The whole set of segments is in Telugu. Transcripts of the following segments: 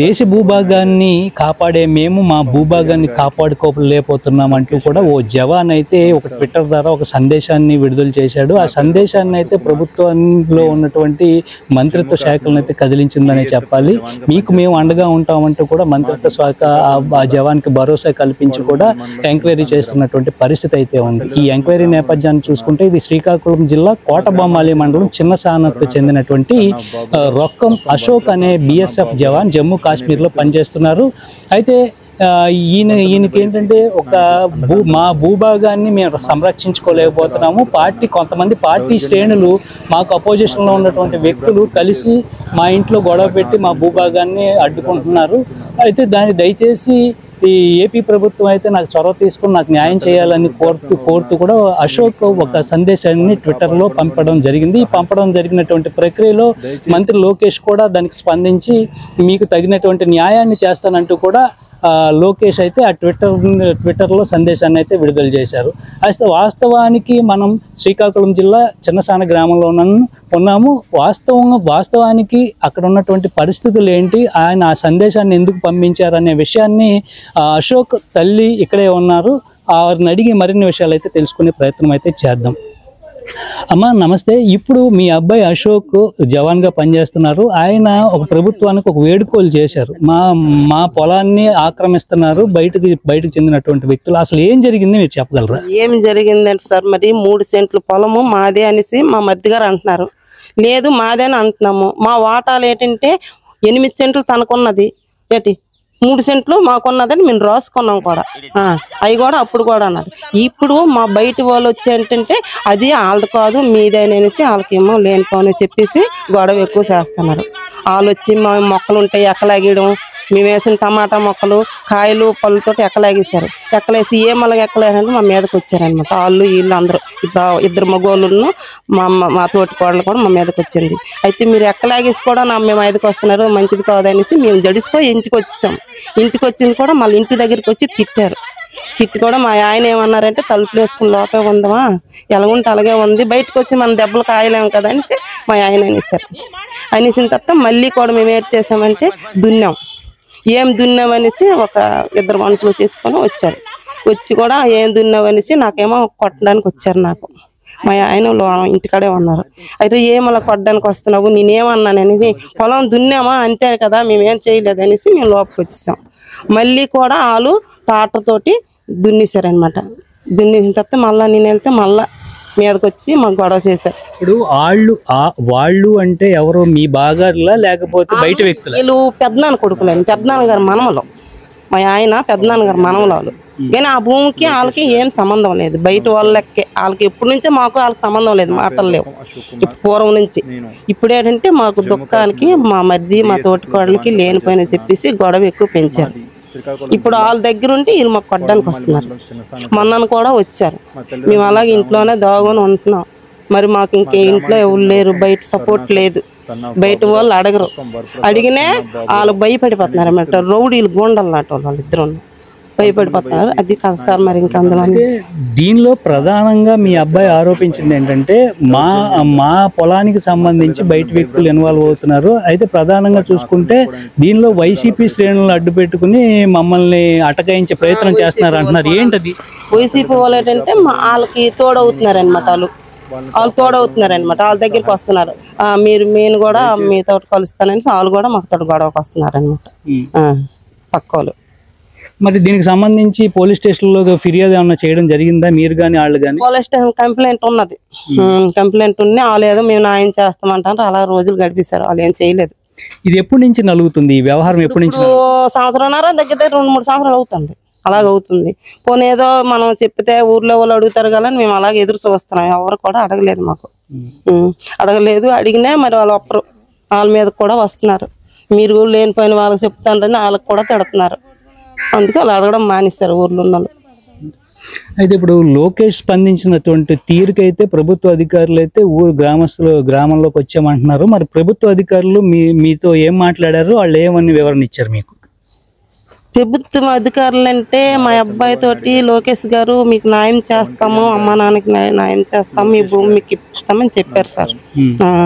దేశ భూభాగాన్ని కాపాడే మేము మా భూభాగాన్ని కాపాడుకోలేకపోతున్నాం అంటూ కూడా ఓ జవాన్ అయితే ఒక ట్విట్టర్ ద్వారా ఒక సందేశాన్ని విడుదల చేశాడు. ఆ సందేశాన్ని అయితే ప్రభుత్వంలో ఉన్నటువంటి మంత్రిత్వ శాఖలను అయితే కదిలించిందనే చెప్పాలి. మీకు మేము అండగా ఉంటామంటూ కూడా మంత్రిత్వ శాఖ ఆ జవాన్కి భరోసా కల్పించి కూడా ఎంక్వైరీ చేస్తున్నటువంటి పరిస్థితి అయితే ఉంది. ఈ ఎంక్వైరీ నేపథ్యాన్ని చూసుకుంటే ఇది శ్రీకాకుళం జిల్లా కోటబొమ్మాలి మండలం చిన్నసానకు చెందినటువంటి రొక్కం అశోక్ అనే బిఎస్ఎఫ్ జవాన్ జమ్మూ కాశ్మీర్లో పనిచేస్తున్నారు. అయితే ఈయనకి ఏంటంటే మా భూభాగాన్ని మేము సంరక్షించుకోలేకపోతున్నాము. కొంతమంది పార్టీ శ్రేణులు మాకు అపోజిషన్లో ఉన్నటువంటి వ్యక్తులు కలిసి మా ఇంట్లో గొడవ పెట్టి మా భూభాగాన్ని అడ్డుకుంటున్నారు. అయితే దయచేసి ఈ ఏపీ ప్రభుత్వం అయితే నాకు చొరవ తీసుకుని నాకు న్యాయం చేయాలని కోరుతూ కూడా అశోక్ ఒక సందేశాన్ని ట్విట్టర్లో పంపడం జరిగింది. పంపడం జరిగినటువంటి ప్రక్రియలో మంత్రి లోకేష్ కూడా దానికి స్పందించి మీకు తగినటువంటి న్యాయాన్ని చేస్తానంటూ కూడా లోకేష్ అయితే ఆ ట్విట్టర్లో సందేశాన్ని అయితే విడుదల చేశారు. అయితే వాస్తవానికి మనం శ్రీకాకుళం జిల్లా చిన్నసాన గ్రామంలో ఉన్నాము. వాస్తవానికి అక్కడ ఉన్నటువంటి పరిస్థితులు ఏంటి, ఆయన ఆ సందేశాన్ని ఎందుకు పంపించారు అనే విషయాన్ని అశోక్ తల్లి ఇక్కడే ఉన్నారు. వారిని అడిగి మరిన్ని విషయాలు అయితే తెలుసుకునే ప్రయత్నం అయితే చేద్దాం. అమ్మ నమస్తే. ఇప్పుడు మీ అబ్బాయి అశోక్ జవాన్గా పనిచేస్తున్నారు. ఆయన ఒక ప్రభుత్వానికి ఒక వేడుకోలు చేశారు. మా పొలాన్ని ఆక్రమిస్తున్నారు బయటకు చెందినటువంటి వ్యక్తులు. అసలు ఏం జరిగింది మీరు చెప్పగలరా? ఏం జరిగిందంటే సార్, మరి 3 సెంట్లు పొలము మాదే అనేసి మా మధ్య గారు అంటున్నారు. లేదు మాదే అని అంటున్నాము. మా వాటాలు ఏంటంటే 8 సెంట్లు తనకున్నది, 3 సెంట్లు మాకున్నదని మేము రాసుకున్నాం కూడా. అవి కూడా అప్పుడు కూడా అన్నారు. ఇప్పుడు మా బయట వాళ్ళు వచ్చి ఏంటంటే అది వాళ్ళది కాదు మీదేనేసి వాళ్ళకేమో లేనిపోని చెప్పేసి గొడవ ఎక్కువ చేస్తున్నారు. వాళ్ళు వచ్చి మా మొక్కలు ఉంటాయి ఎక్కలాగేయడం, మేము వేసిన టమాటా మొక్కలు కాయలు పళ్ళతో ఎక్కలాగేశారు. ఎక్కలేసి ఏమలాగా ఎక్కలేరంటే మా మీదకి వచ్చారనమాట. వాళ్ళు వీళ్ళు అందరూ ఇప్పుడు 2 మగవాళ్ళను మా తోటి కోడలు కూడా మా మీదకి వచ్చింది. అయితే మీరు ఎక్కలాగేసి కూడా మేము మీదకి వస్తున్నారు మంచిది కాదనేసి మేము జడిసిపోయి ఇంటికి వచ్చేసాం. ఇంటికి వచ్చింది కూడా మళ్ళీ ఇంటి దగ్గరికి వచ్చి తిట్టారు. తిట్టి కూడా మా ఆయన ఏమన్నారంటే తలుపులు వేసుకుని లోపే ఉందమా, ఎలాగుంటే అలాగే ఉంది, బయటకు వచ్చి మనం దెబ్బలు కాయలేము కదా అనేసి మా ఆయన అనేసారు. అనేసిన తర్వాత మళ్ళీ కూడా మేము ఏం చేసామంటే దున్నాం. ఏం దున్నామనేసి 2 మనుషులు తెచ్చుకొని వచ్చారు. వచ్చి కూడా ఏం దున్నామనేసి నాకేమో కొట్టడానికి వచ్చారు. మా ఆయన ఇంటికాడే ఉన్నారు. అయితే ఏమలా కొట్టడానికి వస్తున్నావు, నేనేమన్నాననేసి పొలం దున్నామా అంతే కదా మేమేం చేయలేదు అనేసి మేము లోపలికి వచ్చేసాం. మళ్ళీ కూడా వాళ్ళు ట్రాక్టర్ తోటి దున్నేశారనమాట. దున్నేసిన తర్వాత మళ్ళీ నేను వెళ్తే మళ్ళీ మీదకి వచ్చి మాకు గొడవ చేశారు. ఇప్పుడు వాళ్ళు అంటే ఎవరు, మీ బాగారులా లేకపోతే బయట వ్యక్తులు? వీళ్ళు పెద్దనాన్న కొడుకులని, పెద్దనాన్న గారు మనవలు. మా ఆయన పెద్దనాన్న గారు మనవలు వాళ్ళు. కానీ ఆ భూమికి వాళ్ళకి ఏం సంబంధం లేదు. బయట వాళ్ళకి వాళ్ళకి ఎప్పటి నుంచో మాకు వాళ్ళకి సంబంధం లేదు, మాటలు లేవు పూర్వం నుంచి. ఇప్పుడు ఏంటంటే మాకు దుఃఖానికి మా మధ్య మా తోటికోడలకి లేనిపోయిన చెప్పేసి గొడవ ఎక్కువ పెంచారు. ఇప్పుడు వాళ్ళ దగ్గర ఉంటే వీళ్ళు మాకు కొట్టడానికి వస్తున్నారు. మొన్న కూడా వచ్చారు. మేము అలాగే ఇంట్లోనే దాగుని ఉంటున్నాం. మరి మాకు ఇంకే ఇంట్లో ఎవరు లేరు, బయట సపోర్ట్ లేదు, బయట వాళ్ళు అడగరు. అడిగినే వాళ్ళు భయపడిపోతున్నారు అన్నమాట. రౌడీలు గోండలు నాటి వాళ్ళు ఇద్దరు భయపడిపోతున్నారు. అది కాదు సార్. మరి ఇంకా అందులో దీనిలో ప్రధానంగా మీ అబ్బాయి ఆరోపించింది ఏంటంటే మా పొలానికి సంబంధించి బయట వ్యక్తులు ఇన్వాల్వ్ అవుతున్నారు. అయితే ప్రధానంగా చూసుకుంటే దీనిలో వైసీపీ శ్రేణులను అడ్డు పెట్టుకుని మమ్మల్ని అటకాయించే ప్రయత్నం చేస్తున్నారు అంటున్నారు. ఏంటది? వైసీపీ వాళ్ళు ఏంటంటే వాళ్ళకి తోడవుతున్నారు అనమాట. వాళ్ళు తోడవుతున్నారనమాట. వాళ్ళ దగ్గరికి వస్తున్నారు. నేను కూడా మీతో కలుస్తానని వాళ్ళు కూడా మాకు తోడు గొడవకు వస్తున్నారు అనమాట పక్కోళ్ళు. మరి దీనికి సంబంధించి పోలీస్ స్టేషన్లో ఫిర్యాదు ఏమన్నా చేయడం జరిగిందా మీరు కానీ వాళ్ళు కానీ? పోలీస్ స్టేషన్ కంప్లైంట్ ఉన్నది. కంప్లైంట్ ఉంది. వాళ్ళు ఏదో మేము న్యాయం చేస్తామంటారు. అలా రోజులు గడిపిస్తారు. వాళ్ళు ఏం చేయలేదు. ఇది ఎప్పటి నుంచి నలుగుతుంది ఈ వ్యవహారం? ఎప్పటి నుంచి? సంవత్సరంన్నర దగ్గర 2-3 సంవత్సరాలు అవుతుంది. అలాగవుతుంది. పోనీ ఏదో మనం చెప్తే ఊర్లో వాళ్ళు అడుగుతారు కదా మేము అలాగే ఎదురు చూస్తున్నాం. ఎవరు కూడా అడగలేదు, మాకు అడగలేదు. అడిగినా మరి వాళ్ళు ఒప్పరు. వాళ్ళ మీద కూడా వస్తున్నారు. మీరు లేనిపోయిన వాళ్ళకి చెప్తారని వాళ్ళకి కూడా తిడుతున్నారు. అందుకే వాళ్ళు అడగడం మానేశారు ఊర్లో ఉన్న. అయితే ఇప్పుడు లోకేష్ స్పందించినటువంటి తీరుకైతే ప్రభుత్వ అధికారులు అయితే గ్రామంలోకి వచ్చామంటున్నారు. మరి ప్రభుత్వ అధికారులు మీతో ఏం మాట్లాడారు, వాళ్ళు ఏమని వివరణ ఇచ్చారు మీకు? ప్రభుత్వ అధికారులు అంటే మా అబ్బాయి తోటి లోకేష్ గారు మీకు న్యాయం చేస్తాము, అమ్మ నాన్నకి న్యాయం చేస్తాము, మీ భూమి మీకు ఇప్పిస్తామని చెప్పారు సార్.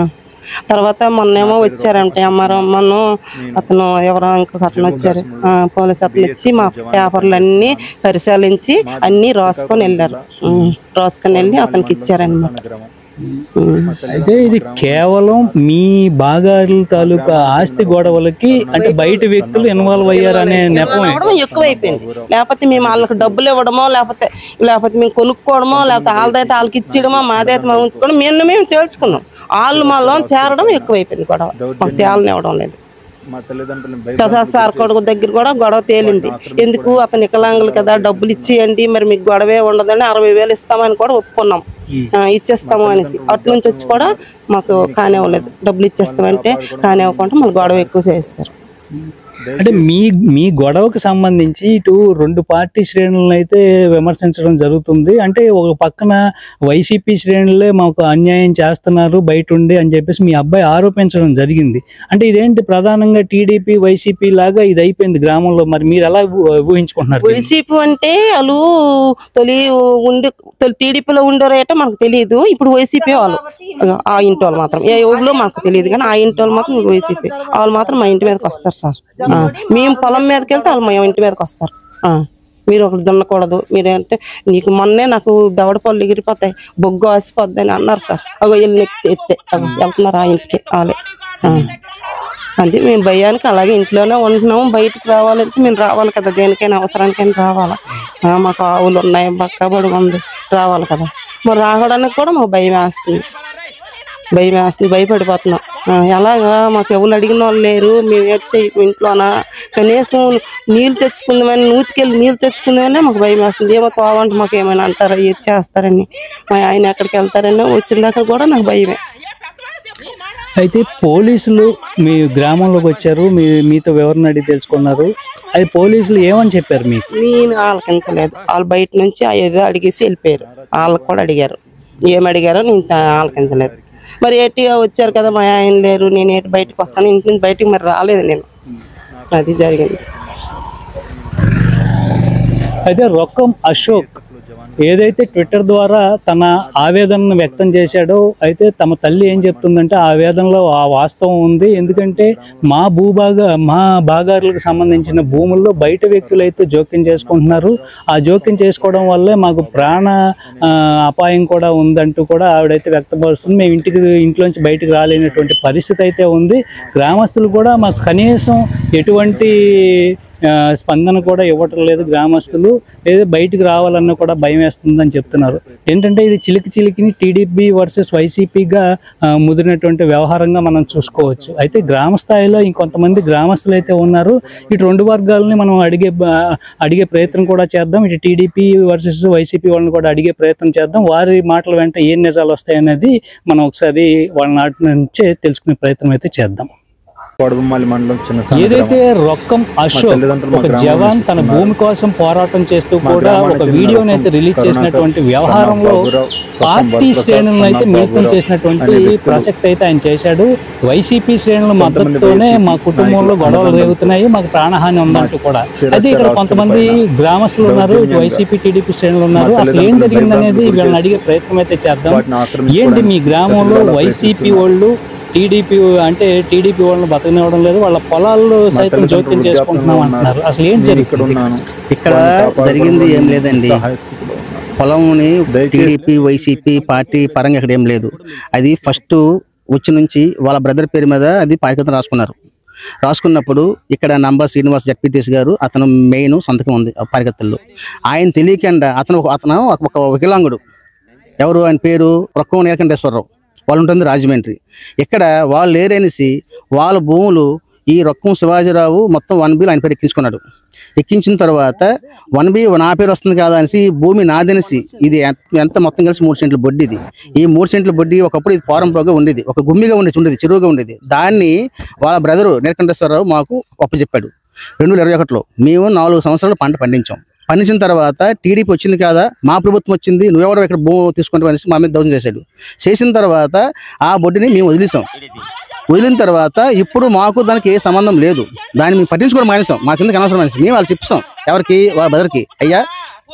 తర్వాత మొన్నేమో వచ్చారంటే అమ్మారమ్మను అతను ఎవరో ఇంకొక అతను వచ్చారు, పోలీసు అతను వచ్చి మా పేపర్లు అన్నీ పరిశీలించి అన్నీ రాసుకొని వెళ్ళారు. రాసుకొని వెళ్ళి అతనికి ఇచ్చారనమాట. అయితే ఇది కేవలం మీ బాగారుల తాలూకా ఆస్తి గొడవలకి అంటే బయట వ్యక్తులు ఇన్వాల్వ్ అయ్యారనే నెపమే ఎక్కువైపోయింది. లేకపోతే మేము వాళ్ళకి డబ్బులు ఇవ్వడమో లేకపోతే మేము కొనుక్కోవడమో లేకపోతే వాళ్ళదైతే వాళ్ళకి ఇచ్చేయడమో మాదైతే మనం ఉంచుకోవడం మేము తేల్చుకున్నాం. వాళ్ళు మా లోన్ చేరడం ఎక్కువైపోయింది. గొడవ మాకు తేలనివ్వడం లేదు. ప్రసాద్ సార్ కొడుకు దగ్గర కూడా గొడవ తేలింది. ఎందుకు అతను వికలాంగులు కదా, డబ్బులు ఇచ్చేయండి, మరి మీకు గొడవే ఉండదని 60,000 ఇస్తామని కూడా ఒప్పుకున్నాం. ఇచ్చేస్తాము అనేసి అటు నుంచి వచ్చి కూడా మాకు కానివ్వలేదు. డబ్బులు ఇచ్చేస్తామంటే కానివ్వకుండా మళ్ళీ గొడవ ఎక్కువ చేస్తారు. అంటే మీ గొడవకు సంబంధించి ఇటు రెండు పార్టీ శ్రేణులను అయితే విమర్శించడం జరుగుతుంది. అంటే ఒక పక్కన వైసీపీ శ్రేణులే మాకు అన్యాయం చేస్తున్నారు బయట ఉండి అని చెప్పేసి మీ అబ్బాయి ఆరోపించడం జరిగింది. అంటే ఇదేంటి ప్రధానంగా టీడీపీ వైసీపీ లాగా ఇది అయిపోయింది గ్రామంలో, మరి మీరు ఎలా ఊహించుకుంటున్నారు? వైసీపీ అంటే వాళ్ళు తొలి టీడీపీలో ఉండేవారంటే మనకు తెలియదు. ఇప్పుడు వైసీపీ వాళ్ళు ఆ ఇంటి వాళ్ళు మాత్రం ఏ ఊళ్ళో మాకు తెలియదు, కానీ ఆ ఇంటి వాళ్ళు మాత్రం వైసీపీ వాళ్ళు మాత్రం మా ఇంటి మీదకి వస్తారు సార్. మేము పొలం మీదకి వెళ్తే వాళ్ళు మా ఇంటి మీదకి వస్తారు. మీరు ఒకటి దున్నకూడదు, మీరేంటే నీకు మొన్నే నాకు దవడ పళ్ళు ఎగిరిపోతాయి, బొగ్గు ఆసిపోద్ది అని అన్నారు సార్. అగో వెళ్ళి ఎత్తే వెళ్తున్నారు ఆ ఇంటికి వాళ్ళే. అది మేము భయానికి అలాగే ఇంట్లోనే ఉంటున్నాము. బయటకు రావాలంటే మేము రావాలి కదా, దేనికైనా అవసరానికైనా రావాలా. మాకు ఆవులు ఉన్నాయి, బక్కబడి ఉంది, రావాలి కదా. మరి రావడానికి కూడా మాకు భయం వేస్తుంది, భయపడిపోతున్నాం. ఎలాగా మాకు ఎవరు అడిగిన వాళ్ళు లేరు, మేము ఏడ్చే ఇంట్లోనా కనీసం నీళ్ళు తెచ్చుకుందామని నూతికెళ్ళి నీళ్ళు తెచ్చుకుందామనే మాకు భయం వేస్తుంది. ఏమో తోవంటే మాకు ఏమైనా అంటారా, ఏది చేస్తారని, మా ఆయన ఎక్కడికి వెళ్తారని వచ్చిన దాకా కూడా నాకు భయమే. అయితే పోలీసులు మీ గ్రామంలోకి వచ్చారు, మీతో వివరణ అడిగి తెలుసుకున్నారు. అది పోలీసులు ఏమని చెప్పారు మీకు? నేను ఆలకించలేదు. వాళ్ళు బయట నుంచి ఏదో అడిగేసి వెళ్ళిపోయారు. వాళ్ళకి కూడా అడిగారు, ఏమి అడిగారో నేను ఆలకించలేదు. మరి ఏటి వచ్చారు కదా, మా ఆయన లేరు, నేను ఏటి బయటకు వస్తాను, ఇంటి నుంచి బయటకు మరి రాలేదు నేను. అది జరిగింది. అయితే రొక్కం అశోక్ ఏదైతే ట్విట్టర్ ద్వారా తన ఆవేదనను వ్యక్తం చేశాడో, అయితే తమ తల్లి ఏం చెప్తుందంటే ఆ ఆవేదనలో ఆ వాస్తవం ఉంది. ఎందుకంటే మా బాగారులకు సంబంధించిన భూముల్లో బయట వ్యక్తులు అయితే జోక్యం చేసుకుంటున్నారు. ఆ జోక్యం చేసుకోవడం వల్లే మాకు ప్రాణ అపాయం కూడా ఉందంటూ కూడా ఆవిడైతే వ్యక్తపరుస్తుంది. మేము ఇంట్లోంచి బయటకు రాలేనటువంటి పరిస్థితి అయితే ఉంది. గ్రామస్తులు కూడా మాకు కనీసం ఎటువంటి స్పందన కూడా ఇవ్వటం లేదు. గ్రామస్తులు ఏదో బయటకు రావాలన్నా కూడా భయం వేస్తుందని చెప్తున్నారు. ఏంటంటే ఇది చిలికిని టీడీపీ వర్సెస్ వైసీపీగా ముదిరినటువంటి వ్యవహారంగా మనం చూసుకోవచ్చు. అయితే గ్రామ స్థాయిలో ఇంకొంతమంది గ్రామస్తులు అయితే ఉన్నారు. ఇటు రెండు వర్గాలని మనం అడిగే ప్రయత్నం కూడా చేద్దాం. ఇటు టీడీపీ వర్సెస్ వైసీపీ వాళ్ళని కూడా అడిగే ప్రయత్నం చేద్దాం. వారి మాటల వెంట ఏం నిజాలు వస్తాయనేది మనం ఒకసారి వాళ్ళ నాటి నుంచే తెలుసుకునే ప్రయత్నం అయితే చేద్దాం. ఏదైతే రొక్కం అశోక్ ఒక జవాన్ తన భూమి కోసం పోరాటం చేస్తూ కూడా ఒక వీడియోని అయితే రిలీజ్ చేసినటువంటి వ్యవహారంలో పార్టీ శ్రేణులను అయితే మిళితం చేసినటువంటి ప్రసక్తి అయితే ఆయన చేశాడు. వైసీపీ శ్రేణుల మద్దతుతోనే మా కుటుంబంలో గొడవలు రేగుతున్నాయి, మాకు ప్రాణహాని ఉందంటూ కూడా. అయితే ఇక్కడ కొంతమంది గ్రామస్తులు ఉన్నారు, వైసీపీ టీడీపీ శ్రేణులు ఉన్నారు. అసలు ఏం జరిగిందనేది వీళ్ళని అడిగే ప్రయత్నం అయితే చేద్దాం. ఏంటి మీ గ్రామంలో వైసీపీ వాళ్ళు టీడీపీ వాళ్ళని బతకనివ్వడం లేదు, వాళ్ళ పొలాల్లో సైతం జోక్యం చేసుకుంటున్నాం అంటున్నారు. అసలు ఏం జరుగుతుంది ఇక్కడ? జరిగింది ఏం లేదండి. పొలంని టీడీపీ వైసీపీ పార్టీ పరంగా ఇక్కడ ఏం లేదు. అది ఫస్ట్ వచ్చి నుంచి వాళ్ళ బ్రదర్ పేరు మీద అది పాయకతం రాసుకున్నప్పుడు ఇక్కడ నంబర్ శ్రీనివాస్ జడ్పీటీసీ గారు అతను మెయిన్ సంతకం ఉంది పారికత్తుల్లో. ఆయన తెలియకుండా అతను ఒక వికలాంగుడు, ఎవరు ఆయన పేరు రొక్కం నీలకంఠేశ్వరరావు, వాళ్ళు ఉంటుంది రాజమండ్రి. ఇక్కడ వాళ్ళు లేరనేసి వాళ్ళ భూములు ఈ రొక్కం శివాజీరావు మొత్తం 1B ఆయన పేరు ఎక్కించుకున్నాడు. ఎక్కించిన తర్వాత 1B నా పేరు వస్తుంది కదా అనేసి భూమి నాదనేసి, ఇది ఎంత మొత్తం కలిసి 3 సెంట్ల బొడ్డి. ఇది ఈ 3 సెంట్ల బొడ్డి ఒకప్పుడు ఇది పోరంపోగా ఉండేది, ఒక గుమ్మిగా ఉండేది, చెరువుగా ఉండేది. దాన్ని వాళ్ళ బ్రదరు నీలకంఠేశ్వరరావు మాకు ఒప్పచెప్పాడు 2021లో. మేము 4 సంవత్సరాలు పంట పండించిన తర్వాత టీడీపీ వచ్చింది కదా, మా ప్రభుత్వం వచ్చింది, నువ్వెవరో ఇక్కడ భూమి తీసుకుంటావు అనేసి మా మీద దౌర్జన్యం చేసిన తర్వాత ఆ బొడ్డిని మేము వదిలిన తర్వాత ఇప్పుడు మాకు దానికి ఏ సంబంధం లేదు. దాన్ని మేము పట్టించుకోవడం మానేసాం. మాకు ఎందుకు అనవసరం అనేసి మేము వాళ్ళు చెప్పాం. ఎవరికి? వాళ్ళ బ్రదర్కి, అయ్యా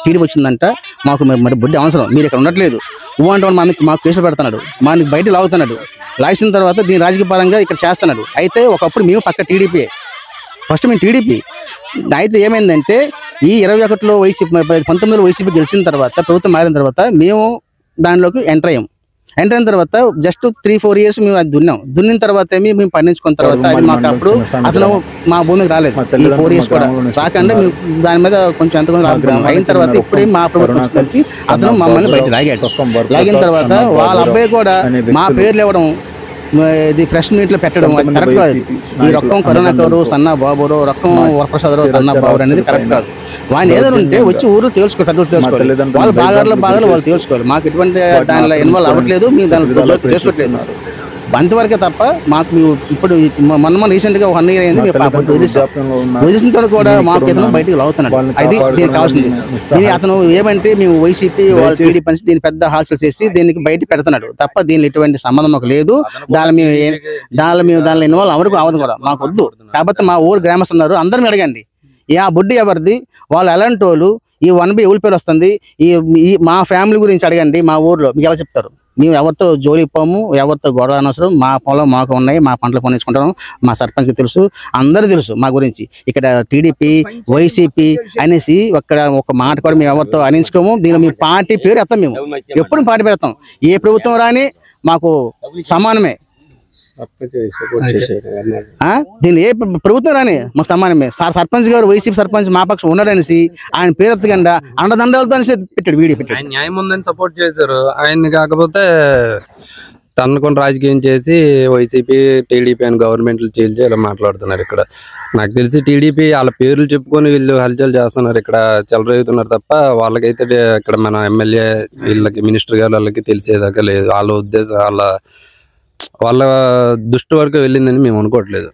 టీడీపీ వచ్చిందంట, మాకు మరి బొడ్డి అవసరం, మీరు ఇక్కడ ఉండట్లేదు, అంటే మాకు కేసులు పెడుతున్నాడు, మనకి బయట లాగుతున్నాడు. లాగిన తర్వాత దీని రాజకీయ పరంగా ఇక్కడ చేస్తున్నాడు. అయితే ఒకప్పుడు మేము పక్క టీడీపీ, ఫస్ట్ మేము టీడీపీ. అయితే ఏమైందంటే ఈ 21లో వైసీపీ 19లో వైసీపీ గెలిచిన తర్వాత ప్రభుత్వం మారిన తర్వాత మేము దానిలోకి ఎంటర్ అయ్యాం. ఎంటర్ అయిన తర్వాత జస్ట్ 3-4 years మేము అది దున్నిన తర్వాత మేము పండించుకున్న తర్వాత అది మాకు అప్పుడు అతను మా భూమికి రాలేదు. ఈ 4 years కూడా రాకుండా మేము దాని మీద కొంచెం ఎంత అయిన తర్వాత ఇప్పుడే మా ప్రభుత్వం కలిసి అతను మమ్మల్ని బయట లాగిన తర్వాత వాళ్ళ అబ్బాయి కూడా మా పేర్లు ఇవ్వడం, ఇది ప్రెస్ మీట్ లో పెట్టడం అది కరెక్ట్ కాదు. ఈ రొక్కం కరుణాకరు సన్నా బాబురు, రొక్కం వరప్రసాదరావు సన్నా బాబురు అనేది కరెక్ట్ కాదు. వాళ్ళు ఏదైనా ఉంటే వచ్చి ఊరు తెలుసుకోవాలి, పెద్దలు తెలుసుకోవాలి, వాళ్ళు బాగాలు వాళ్ళు తెలుసుకోవాలి. మాకు ఎటువంటి దానిలో ఇన్వాల్వ్ అవ్వట్లేదు, మేము దానిలో చేసుకోవట్లేదు అంతవరకే తప్ప. మాకు ఇప్పుడు మొన్న రీసెంట్ గా 1 year అయింది వదిలిసిన తర్వాత కూడా మాకు ఇతను బయటకు లాగుతున్నాడు. అది దీనికి కావాల్సింది. అతను ఏమంటే మేము వైసీపీ వాళ్ళు టీడీపీ పని దీన్ని పెద్ద హాస్టల్ చేసి దీనికి బయట పెడుతున్నాడు తప్ప దీనిలో ఎటువంటి సంబంధం మాకు లేదు. దానిలో ఇన్వాల్వ్ అవ్వదు కూడా మాకు వద్దు. కాబట్టి మా ఊరు గ్రామస్తులు ఉన్నారు, అందరిని అడగండి ఆ బుడ్డి ఎవరిది, వాళ్ళు ఎలాంటి వాళ్ళు, ఈ 1B ఎవరి పేరు వస్తుంది, ఈ మా ఫ్యామిలీ గురించి అడగండి. మా ఊర్లో మీకు ఎలా చెప్తారు? మేము ఎవరితో జోలికి పోము, ఎవరితో గొడవ అనవసరం. మా పొలం మాకు ఉన్నాయి, మా పంటలు పండించుకుంటాము. మా సర్పంచ్కి తెలుసు, అందరూ తెలుసు మా గురించి. ఇక్కడ టీడీపీ వైసీపీ అనేసి ఒక మాట కూడా మేము ఎవరితో అనించుకోము. దీనిలో మీ పార్టీ పేరు ఎత్తాం, మేము ఎప్పుడు పార్టీ పెడతాం. ఏ ప్రభుత్వం రాని మాకు సమానమే, దీని ఏ ప్రభుత్వం రాని మాకు సమానమే. సర్పంచ్ గారు వైసీపీ సర్పంచ్ మా పక్షం ఉన్నాడనేసి ఆయన పేరు ఎత్తకుండా అండదండలతో అనేసి పెట్టాడు, వీడియో పెట్టాడు. న్యాయం ఉందని సపోర్ట్ చేశారు ఆయన్ని. కాకపోతే తనకొని రాజకీయం చేసి వైసీపీ టీడీపీ అని గవర్నమెంట్లు చీల్చి ఇలా మాట్లాడుతున్నారు. ఇక్కడ నాకు తెలిసి టీడీపీ వాళ్ళ పేర్లు చెప్పుకొని వీళ్ళు హల్చల్ చేస్తున్నారు, ఇక్కడ చెలరేగుతున్నారు తప్ప వాళ్ళకైతే ఇక్కడ మన ఎమ్మెల్యే వీళ్ళకి మినిస్టర్ గారు వాళ్ళకి తెలిసేదాకా లేదు. వాళ్ళ ఉద్దేశం వాళ్ళ దృష్టి వరకు వెళ్ళిందని మేము అనుకోవట్లేదు.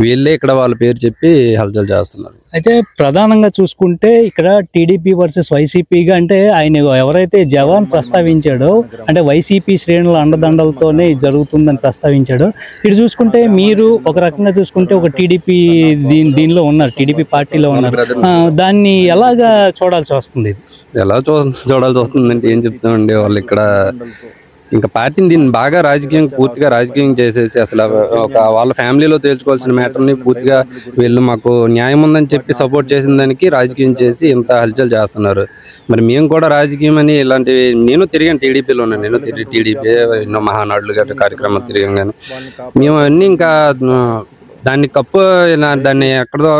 వీళ్ళే ఇక్కడ వాళ్ళ పేరు చెప్పి హల్చల్ చేస్తున్నారు. అయితే ప్రధానంగా చూసుకుంటే ఇక్కడ టీడీపీ వర్సెస్ వైసీపీగా అంటే ఆయన ఎవరైతే జవాన్ ప్రస్తావించాడో అంటే వైసీపీ శ్రేణుల అండదండలతోనే జరుగుతుందని ప్రస్తావించాడో, ఇటు చూసుకుంటే మీరు ఒక రకంగా చూసుకుంటే ఒక టీడీపీ దీనిలో ఉన్నారు, టీడీపీ పార్టీలో ఉన్నారు. దాన్ని ఎలాగా చూడాల్సి వస్తుంది? ఎలా చూడాల్సి వస్తుందంటే ఏం చెప్తామండి, వాళ్ళు ఇక్కడ ఇంకా పార్టీని దీన్ని బాగా పూర్తిగా రాజకీయం చేసేసి అసలు వాళ్ళ ఫ్యామిలీలో తేల్చుకోవాల్సిన మ్యాటర్ని పూర్తిగా వీళ్ళు మాకు న్యాయం ఉందని చెప్పి సపోర్ట్ చేసిన దానికి రాజకీయం చేసి ఇంత హల్చల్ చేస్తున్నారు. మరి మేము కూడా రాజకీయం అని ఇలాంటివి నేను తిరిగాను, టీడీపీలో ఉన్నాను, నేను టీడీపీ ఎన్నో మహానాడులు గట్రా కార్యక్రమాలు తిరిగాను. కానీ మేము అన్నీ ఇంకా దాన్ని ఎక్కడో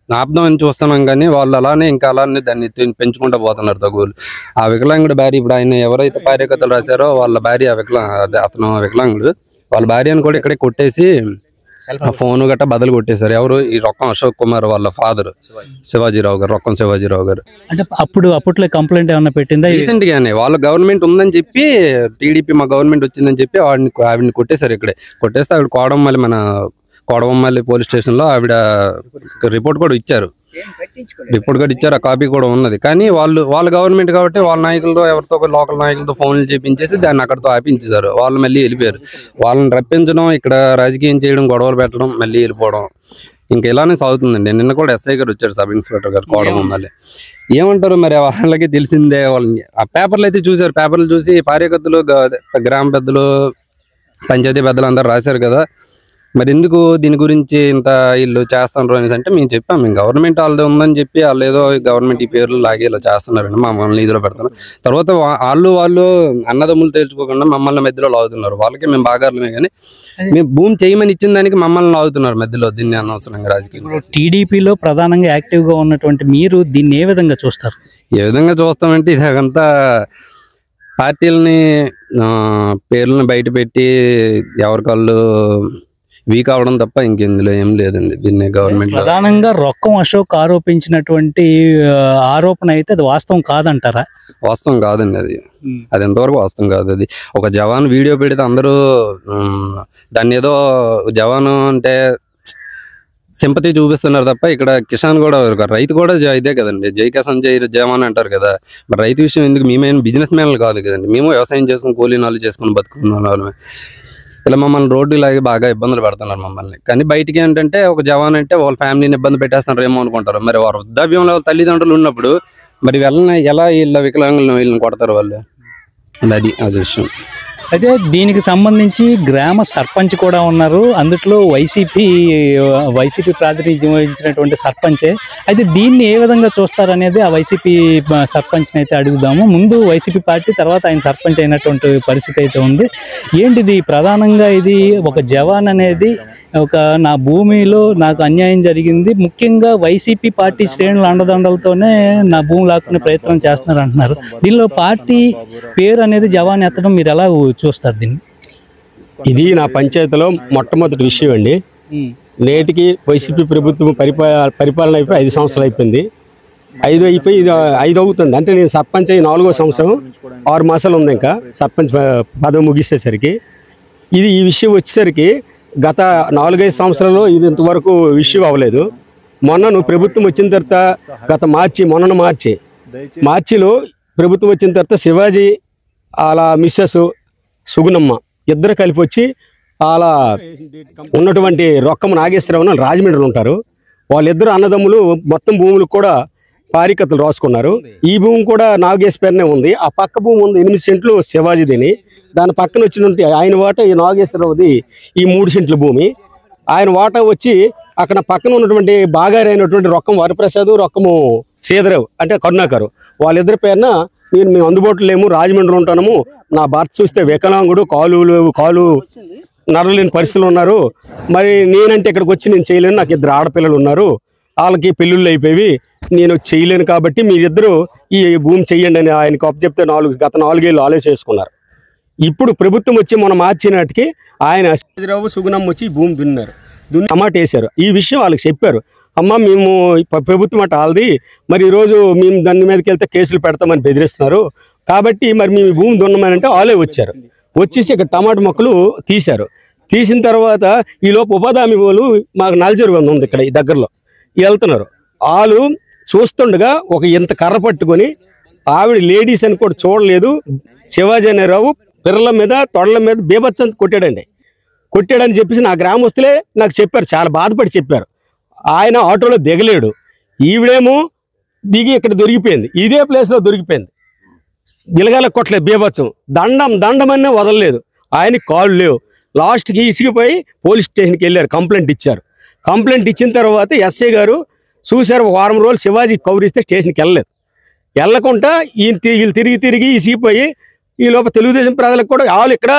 ఆపుదామని చూస్తున్నాం. కానీ వాళ్ళు అలానే దాన్ని పెంచుకుంటూ పోతున్నారు తగులు. ఆ వికలాంగుడు భార్య, ఇప్పుడు ఆయన ఎవరైతే కార్యకర్తలు రాశారో వాళ్ళ భార్య అతను వికలాంగుడు, వాళ్ళ భార్యను కూడా ఇక్కడే కొట్టేసి ఫోన్ గట్రా బదులు కొట్టేశారు. ఎవరు? ఈ రొక్కం అశోక్ కుమార్ వాళ్ళ ఫాదర్ శివాజీరావు గారు, రొక్కం శివాజీరావు గారు. అంటే అప్పట్లో కంప్లైంట్ ఏమన్నా పెట్టిందా? రీసెంట్ గానే వాళ్ళ గవర్నమెంట్ ఉందని చెప్పి, టీడీపీ మా గవర్నమెంట్ వచ్చిందని చెప్పి ఆవిడని కొట్టేశారు. ఇక్కడే కొట్టేస్తే ఆవిడ కోడవమల్లి పోలీస్ స్టేషన్ లో ఆవిడ రిపోర్ట్ కూడా ఇచ్చారు. ఆ కాపీ కూడా ఉన్నది. కానీ వాళ్ళ గవర్నమెంట్ కాబట్టి వాళ్ళ నాయకులతో ఎవరితో లోకల్ నాయకులతో ఫోన్లు చేపించేసి దాన్ని అక్కడితో ఆపించేశారు. వాళ్ళు మళ్ళీ వెళ్ళిపోయారు. వాళ్ళని రప్పించడం, ఇక్కడ రాజకీయం చేయడం, గొడవలు పెట్టడం, మళ్ళీ వెళ్ళిపోవడం ఇంకా ఇలానే సాగుతుందండి. నిన్న కూడా ఎస్ఐ గారు వచ్చారు, సబ్ ఇన్స్పెక్టర్ గారు కోడమల్లి. ఏమంటారు మరి వాళ్ళకి తెలిసిందే. వాళ్ళని ఆ పేపర్లు అయితే చూసారు. పేపర్లు చూసి కార్యకర్తలు, గ్రామ పెద్దలు, పంచాయతీ పెద్దలు అందరు రాశారు కదా. మరి ఎందుకు దీని గురించి ఇంత వీళ్ళు చేస్తున్నారు అనేసి అంటే మేము చెప్పాం, మేము గవర్నమెంట్ వాళ్ళది ఉందని చెప్పి వాళ్ళు ఏదో గవర్నమెంట్ ఈ పేర్లు లాగే ఇలా చేస్తున్నారండి, మమ్మల్ని ఇదిలో పెడుతున్నారు. తర్వాత వాళ్ళు అన్నదమ్ములు తేల్చుకోకుండా మమ్మల్ని మధ్యలో లాగుతున్నారు. వాళ్ళకి మేము బాగారులమే కానీ మేము భూమి చేయమని ఇచ్చిన దానికి మమ్మల్ని లాగుతున్నారు మధ్యలో. దీన్ని అనవసరంగా రాజకీయం. టీడీపీలో ప్రధానంగా యాక్టివ్గా ఉన్నటువంటి మీరు దీన్ని ఏ విధంగా చూస్తారు? ఏ విధంగా చూస్తామంటే ఇదంతా పార్టీలని పేర్లను బయట పెట్టి ఎవరికాళ్ళు వీక్ అవడం తప్ప ఇంకెందులో ఏం లేదండి. దీన్ని గవర్నమెంట్ ప్రధానంగా రొక్కం అశోక్ ఆరోపించినటువంటి ఆరోపణ అయితే అది వాస్తవం కాదంటారా? వాస్తవం కాదండి, అది ఎంతవరకు వాస్తవం కాదు. అది ఒక జవాన్ వీడియో పెడితే అందరూ దాన్ని ఏదో జవాను అంటే సింపతి చూపిస్తున్నారు తప్ప ఇక్కడ కిసాన్ కూడా రైతు కూడా ఇదే కదండి, జై కిసాన్ జై జవాన్ అంటారు కదా. మరి రైతు విషయం ఎందుకు? మేమేం బిజినెస్ మ్యాన్లు కాదు కదండి, మేము వ్యవసాయం చేసుకుని కూలీనాలు చేసుకుని బతుకున్న వాళ్ళమే. ఇలా మమ్మల్ని రోడ్డు లాగి బాగా ఇబ్బందులు పెడుతున్నారు మమ్మల్ని. కానీ బయటికి ఏంటంటే ఒక జవాన్ అంటే వాళ్ళ ఫ్యామిలీని ఇబ్బంది పెట్టేస్తున్నారు ఏమో అనుకుంటారు. మరి వారు వృద్ధాప్యంలో తల్లిదండ్రులు ఉన్నప్పుడు మరి వీళ్ళని ఎలా వీళ్ళ వికలాంగులను వీళ్ళని కొడతారు వాళ్ళు? అది విషయం. అయితే దీనికి సంబంధించి గ్రామ సర్పంచ్ కూడా ఉన్నారు, అందుట్లో వైసీపీ ప్రాతినిధ్యం వహించినటువంటి సర్పంచే. అయితే దీన్ని ఏ విధంగా చూస్తారనేది ఆ వైసీపీ సర్పంచ్ని అయితే అడుగుదాము. ముందు వైసీపీ పార్టీ, తర్వాత ఆయన సర్పంచ్ అయినటువంటి పరిస్థితి అయితే ఉంది. ఏంటిది ప్రధానంగా ఇది ఒక జవాన్ అనేది నా భూమిలో నాకు అన్యాయం జరిగింది, ముఖ్యంగా వైసీపీ పార్టీ శ్రేణుల అండదండలతోనే నా భూమి లాక్కునే ప్రయత్నం చేస్తున్నారు అంటున్నారు. దీనిలో పార్టీ పేరు అనేది జవాన్ ఎత్తడం మీరు ఎలా చూస్తారు దీన్ని? ఇది నా పంచాయతీలో మొట్టమొదటి విషయం అండి. నేటికి వైసీపీ ప్రభుత్వం పరిపాలన అయిపోయి 5 సంవత్సరాలు అయిపోయింది. 5 అయిపోయి 5 అవుతుంది. అంటే నేను సర్పంచ్ అయ్యి 4వ సంవత్సరం 6 మాసాలు ఉంది. ఇంకా సర్పంచ్ పదవి ముగిసేసరికి ఈ విషయం వచ్చేసరికి గత 4-5 సంవత్సరాల్లో ఇది ఇంతవరకు విషయం అవ్వలేదు. మొన్న ప్రభుత్వం వచ్చిన తర్వాత మార్చిలో ప్రభుత్వం వచ్చిన తర్వాత శివాజీ అలా మిస్సెస్ సుగుణమ్మ ఇద్దరు కలిపి వచ్చి అలా ఉన్నటువంటి రొక్కమ్మ నాగేశ్వరరావు రాజమండ్రిలో ఉంటారు. వాళ్ళిద్దరు అన్నదమ్ములు మొత్తం భూములు కూడా పారికతలు రాసుకున్నారు. ఈ భూమి కూడా నాగేశ్వరనే ఉంది. ఆ పక్క భూమి ఉంది 8 సెంట్లు శివాజీదిని. దాని పక్కన వచ్చినటువంటి ఆయన వాటా ఈ నాగేశ్వరరావుది ఈ 3 సెంట్ల భూమి. ఆయన వాటా వచ్చి అక్కడ పక్కన ఉన్నటువంటి బాగారి అయినటువంటి రొక్కం వరప్రసాద్, రొక్కము సీధరావు అంటే కరుణాకరు, వాళ్ళిద్దరి పేరున మేము అందుబాటులో లేము, రాజమండ్రి ఉంటాము, నా భర్త చూస్తే వికలాంగుడు, కాలు నడలేని పరిస్థితులు ఉన్నారు, మరి నేనంటే ఇక్కడికి వచ్చి నేను చేయలేను, నాకు 2 ఆడపిల్లలు ఉన్నారు, వాళ్ళకి పెళ్ళిళ్ళు అయిపోయి నేను చేయలేను, కాబట్టి మీరిద్దరూ ఈ భూమి చెయ్యండి అని ఆయనకు అప్పచెప్తే గత 4 ఏళ్ళు ఆలోచించుకున్నారు. ఇప్పుడు ప్రభుత్వం వచ్చి మనం మార్చి నాటికి ఆయన రాజరావు సుగుణమ్మ వచ్చి భూమి దున్నారు, టమాటా వేశారు. ఈ విషయం వాళ్ళకి చెప్పారు. అమ్మ మేము ప్రభుత్వం అట ఆల్ది, మరి ఈరోజు మేము దాని మీదకి వెళ్తే కేసులు పెడతామని బెదిరిస్తున్నారు, కాబట్టి మరి మేము భూమి దున్నమని అంటే వాళ్ళే వచ్చారు. వచ్చేసి ఇక్కడ టమాటా మొక్కలు తీశారు. తీసిన తర్వాత ఈలోపు ఉపాధి హామీ వాళ్ళు మాకు నల్జరు ఉంది ఇక్కడ ఈ దగ్గరలో వెళ్తున్నారు. వాళ్ళు చూస్తుండగా ఒక ఇంత కర్ర పట్టుకొని ఆవిడ లేడీస్ అని కూడా చూడలేదు, శివాజీ అనే రావు పిర్రల మీద తొడల మీద బీభత్సంత కొట్టాడని చెప్పేసి నా గ్రామస్తులే నాకు చెప్పారు, చాలా బాధపడి చెప్పారు. ఆయన ఆటోలో దిగలేడు, ఈవిడేమో దిగి ఇక్కడ దొరికిపోయింది, ఇదే ప్లేస్లో దొరికిపోయింది. గిలగాల కొట్టలేదు, బీభత్సం దండమనే వదలలేదు, ఆయనకి కాళ్ళు లేవు. లాస్ట్కి ఇసిగిపోయి పోలీస్ స్టేషన్కి వెళ్ళారు, కంప్లైంట్ ఇచ్చారు. కంప్లైంట్ ఇచ్చిన తర్వాత ఎస్ఐ గారు చూశారు, 1 వారం రోజులు శివాజీ కవరిస్తే స్టేషన్కి వెళ్ళకుండా వీళ్ళు తిరిగి ఇసిగిపోయి ఈ లోపల తెలుగుదేశం ప్రజలకు కూడా వాళ్ళు ఇక్కడ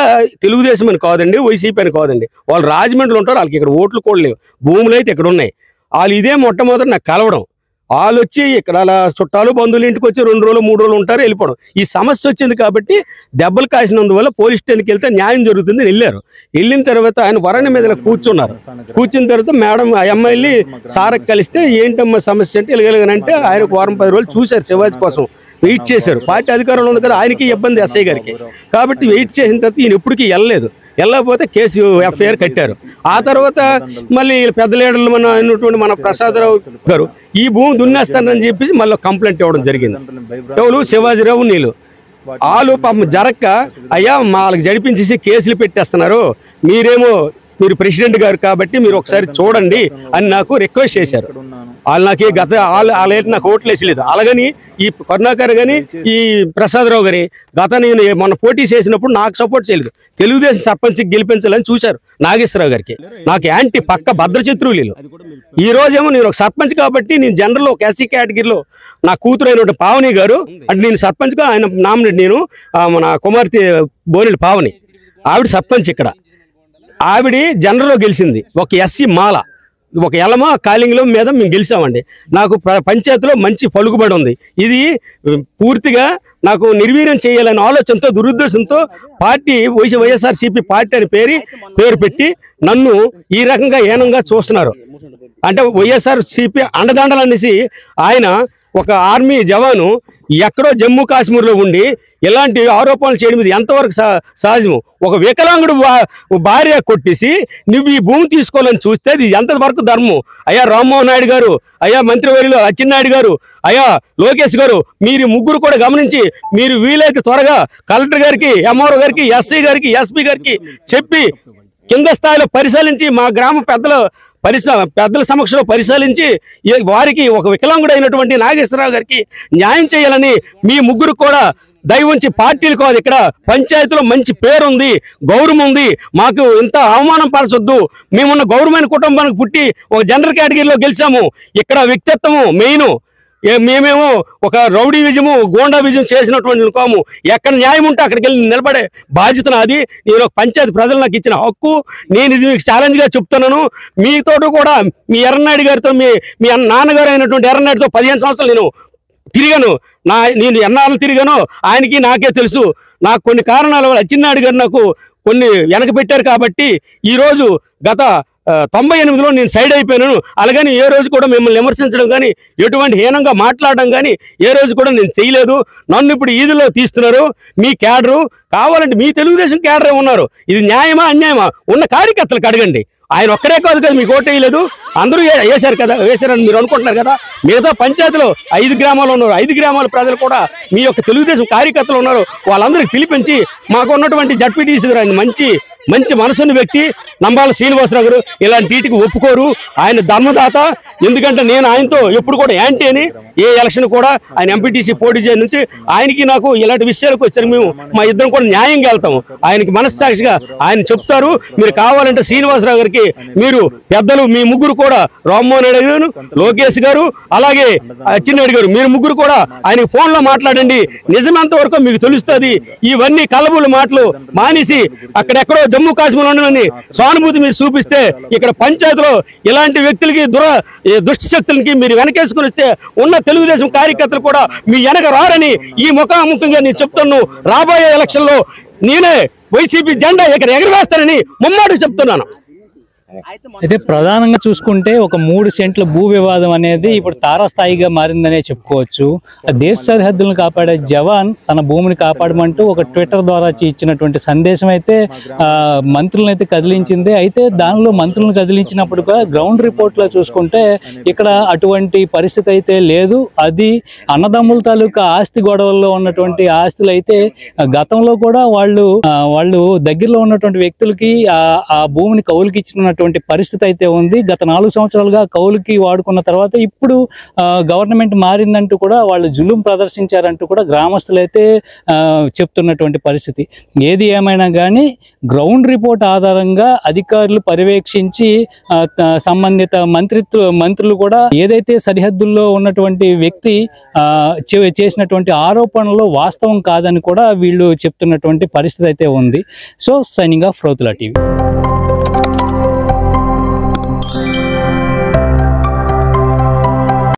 తెలుగుదేశం అని కాదండి, వైసీపీ అని కాదండి, వాళ్ళు రాజమండ్రిలో ఉంటారు, వాళ్ళకి ఇక్కడ ఓట్లు కూడా లేవు, భూములు అయితే ఇక్కడ ఉన్నాయి. వాళ్ళు ఇదే మొట్టమొదటి నాకు కలవడం, వాళ్ళు వచ్చి ఇక్కడ అలా చుట్టాలు బంధువులు ఇంటికి వచ్చి 2 రోజులు 3 రోజులు ఉంటారు, వెళ్ళిపోవడం. ఈ సమస్య వచ్చింది కాబట్టి దెబ్బలు కాసినందువల్ల పోలీస్ స్టేషన్కి వెళ్తే న్యాయం జరుగుతుంది వెళ్ళారు. వెళ్ళిన తర్వాత ఆయన వరణి మీద కూర్చున్నారు. కూర్చున్న తర్వాత మేడం ఆ అమ్మాయిని సార్కి కలిస్తే ఏంటమ్మా సమస్య అంటే వెళ్ళగలిగానంటే ఆయన 1 వారం 10 రోజులు చూశారు, శివాజీ కోసం వెయిట్ చేశారు. పార్టీ అధికారంలో ఉంది కదా, ఆయనకి ఇబ్బంది ఎస్ఐ గారికి, కాబట్టి వెయిట్ చేసిన తర్వాత ఈయన ఎప్పటికీ వెళ్ళకపోతే కేసు ఎఫ్ఐఆర్ కట్టారు. ఆ తర్వాత మళ్ళీ పెద్ద లీడర్లు మన ప్రసాదరావు గారు ఈ భూమి దున్నేస్తానని చెప్పేసి మళ్ళీ కంప్లైంట్ ఇవ్వడం జరిగింది. ఎవరు శివాజీరావు నీళ్ళు వాళ్ళు పాపం జరక్క అయ్యా వాళ్ళకి జడిపించేసి కేసులు పెట్టేస్తున్నారు, మీరు ప్రెసిడెంట్ గారు కాబట్టి మీరు ఒకసారి చూడండి అని నాకు రిక్వెస్ట్ చేశారు. వాళ్ళు నాకు వాళ్ళ నాకు ఓట్లు వేసలేదు. అలాగని ఈ కరుణాకర్ కానీ ఈ ప్రసాదరావు గారి నేను మొన్న పోటీ చేసినప్పుడు నాకు సపోర్ట్ చేయలేదు, తెలుగుదేశం సర్పంచ్కి గెలిపించాలని చూశారు. నాగేశ్వరరావు గారికి నాకు యాంటీ పక్క భద్రశత్రువులు. ఈ రోజేమో నేను ఒక సర్పంచ్ కాబట్టి నేను జనరల్లో ఒక ఎస్సీ కేటగిరీలో నా కూతురు అయిన పావని గారు అంటే నేను సర్పంచ్గా ఆయన నామినేట్, నేను మన కుమార్తె బోనెల పావని ఆవిడ సర్పంచ్, ఇక్కడ ఆవిడ జనరల్లో గెలిచింది. ఒక ఎస్సీ మాల ఒక ఎలమ కాలింగ్లో మీద మేము గెలిచామండి. నాకు పంచాయతీలో మంచి పలుకుబడి ఉంది. ఇది పూర్తిగా నాకు నిర్వీర్యం చేయాలనే ఆలోచనతో దురుద్దేశంతో పార్టీ వైఎస్ఆర్సీపీ పార్టీ అని పేరు పెట్టి నన్ను ఈ రకంగా హీనంగా చూస్తున్నారు. అంటే వైఎస్ఆర్సీపీ అండదండలు అనేసి ఆయన ఒక ఆర్మీ జవాను ఎక్కడో జమ్మూ కాశ్మీర్లో ఉండి ఇలాంటి ఆరోపణలు చేయడం ఇది ఎంతవరకు సహజము? ఒక వికలాంగుడు భార్య కొట్టేసి నువ్వు ఈ భూమి తీసుకోవాలని చూస్తే ఇది ఎంతవరకు ధర్మం? అయ్యా రామ్మోహన్ నాయుడు గారు, అయ్యా మంత్రివర్యులు అచ్చెన్నాయుడు గారు, అయ్యా లోకేష్ గారు, మీరు ముగ్గురు కూడా గమనించి మీరు వీలైతే త్వరగా కలెక్టర్ గారికి, ఎంఆర్ఓ గారికి, ఎస్సీ గారికి, ఎస్పీ గారికి చెప్పి కింద స్థాయిలో పరిశీలించి మా గ్రామ పెద్దల సమక్షంలో పరిశీలించి వారికి ఒక వికలాంగుడు అయినటువంటి నాగేశ్వరరావు గారికి న్యాయం చేయాలని మీ ముగ్గురు కూడా దయవుంచి పార్టీలు కాదు, ఇక్కడ పంచాయతీలో మంచి పేరు ఉంది, గౌరవం ఉంది. మాకు ఇంత అవమానం పరచొద్దు. మేమున్న గౌరవమైన కుటుంబానికి పుట్టి ఒక జనరల్ కేటగిరీలో గెలిచాము. ఇక్కడ వ్యక్తిత్వము మెయిన్. మేమేమో ఒక రౌడీ విజయము గోండా విజయం చేసినటువంటి కాము. ఎక్కడ న్యాయం ఉంటే అక్కడికి వెళ్ళి నిలబడే బాధ్యత నాది. నేను ఒక పంచాయతీ ప్రజలు నాకు ఇచ్చిన హక్కు. నేను ఇది మీకు ఛాలెంజ్గా చెప్తున్నాను. మీతో కూడా మీ ఎర్రనాయుడు గారితో మీ నాన్నగారు అయినటువంటి ఎర్రనాయుడుతో 15 సంవత్సరాలు నేను తిరిగాను. నేను ఎన్నాళ్ళు తిరిగానో ఆయనకి నాకే తెలుసు. నాకు కొన్ని కారణాల వల్ల అచ్చెన్నాయుడు గారు నాకు కొన్ని వెనక పెట్టారు కాబట్టి ఈరోజు గత 98లో నేను సైడ్ అయిపోయాను. అలాగని ఏ రోజు కూడా మిమ్మల్ని విమర్శించడం కానీ ఎటువంటి హీనంగా మాట్లాడడం కానీ ఏ రోజు కూడా నేను చేయలేదు. నన్ను ఇప్పుడు ఈదులో తీస్తున్నారు మీ క్యాడరు. కావాలంటే మీ తెలుగుదేశం క్యాడరే ఉన్నారు. ఇది న్యాయమా అన్యాయమా ఉన్న కార్యకర్తలకు అడగండి. ఆయన ఒక్కరే కాదు కదా మీకు ఓటు వేయలేదు, అందరూ వేశారు కదా, వేశారని మీరు అనుకుంటున్నారు కదా. మిగతా పంచాయతీలో 5 గ్రామాలు ఉన్నారు. 5 గ్రామాల ప్రజలు కూడా మీ యొక్క తెలుగుదేశం కార్యకర్తలు ఉన్నారు. వాళ్ళందరికీ పిలిపించి మాకు ఉన్నటువంటి జడ్పీటీసీ గారు ఆయన మంచి మనసున్న వ్యక్తి నంబాల శ్రీనివాసరావు గారు ఇలాంటి వీటికి ఒప్పుకోరు. ఆయన ధర్మదాత. ఎందుకంటే నేను ఆయనతో ఎప్పుడు కూడా యాంటీ అని ఏ ఎలక్షన్ కూడా ఆయన ఎంపీటీసీ పోటీ చేయడం నుంచి ఆయనకి నాకు ఇలాంటి విషయాలకు వచ్చారు. మేము మా ఇద్దరం కూడా న్యాయంగా వెళ్తాము. ఆయనకి మనస్సాక్షిగా ఆయన చెప్తారు. మీరు కావాలంటే శ్రీనివాసరావు గారికి మీరు పెద్దలు మీ ముగ్గురు కూడా రామ్మోహన్ రెడ్డి గారు, లోకేష్ గారు, అలాగే అచ్చెన్నాయుడు గారు మీరు ముగ్గురు కూడా ఆయనకి ఫోన్లో మాట్లాడండి. నిజమంత వరకు మీకు తెలుస్తుంది. ఇవన్నీ కలబుల మాటలు మానేసి అక్కడెక్కడో జమ్మూ కాశ్మీర్ ఉండమని సానుభూతి మీరు చూపిస్తే ఇక్కడ పంచాయతీలో ఇలాంటి వ్యక్తులకి దుష్ట శక్తులకి మీరు వెనకేసుకుని వస్తే ఉన్న తెలుగుదేశం కార్యకర్తలు కూడా మీ వెనక రారని ఈ ముఖాముఖంగా నేను చెప్తున్నాను. రాబోయే ఎలక్షన్లో నేనే వైసీపీ జెండా ఇక్కడ ఎగరవేస్తానని ముమ్మాటి చెప్తున్నాను. అయితే ప్రధానంగా చూసుకుంటే ఒక 3 సెంట్ల భూ వివాదం అనేది ఇప్పుడు తారాస్థాయిగా మారిందనే చెప్పుకోవచ్చు. దేశ సరిహద్దులను కాపాడే జవాన్ తన భూమిని కాపాడమంటూ ఒక ట్విట్టర్ ద్వారా ఇచ్చినటువంటి సందేశం అయితే మంత్రులను అయితే కదిలించింది. అయితే దానిలో మంత్రులను కదిలించినప్పుడు కూడా గ్రౌండ్ రిపోర్ట్లో చూసుకుంటే ఇక్కడ అటువంటి పరిస్థితి అయితే లేదు. అది అన్నదమ్ముల తాలూకా ఆస్తి గొడవల్లో ఉన్నటువంటి ఆస్తులు అయితే గతంలో కూడా వాళ్ళు దగ్గరలో ఉన్నటువంటి వ్యక్తులకి ఆ భూమిని కౌలుకి ఇచ్చినటువంటి పరిస్థితి అయితే ఉంది. గత 4 సంవత్సరాలుగా కౌలుకి వాడుకున్న తర్వాత ఇప్పుడు గవర్నమెంట్ మారిందంటూ కూడా వాళ్ళు జులుం ప్రదర్శించారంటూ కూడా గ్రామస్తులు అయితే చెప్తున్నటువంటి పరిస్థితి. ఏది ఏమైనా కానీ గ్రౌండ్ రిపోర్ట్ ఆధారంగా అధికారులు పర్యవేక్షించి సంబంధిత మంత్రులు కూడా ఏదైతే సరిహద్దుల్లో ఉన్నటువంటి వ్యక్తి చేసినటువంటి ఆరోపణలు వాస్తవం కాదని కూడా వీళ్ళు చెప్తున్నటువంటి పరిస్థితి అయితే ఉంది. So signing off Rauthula TV.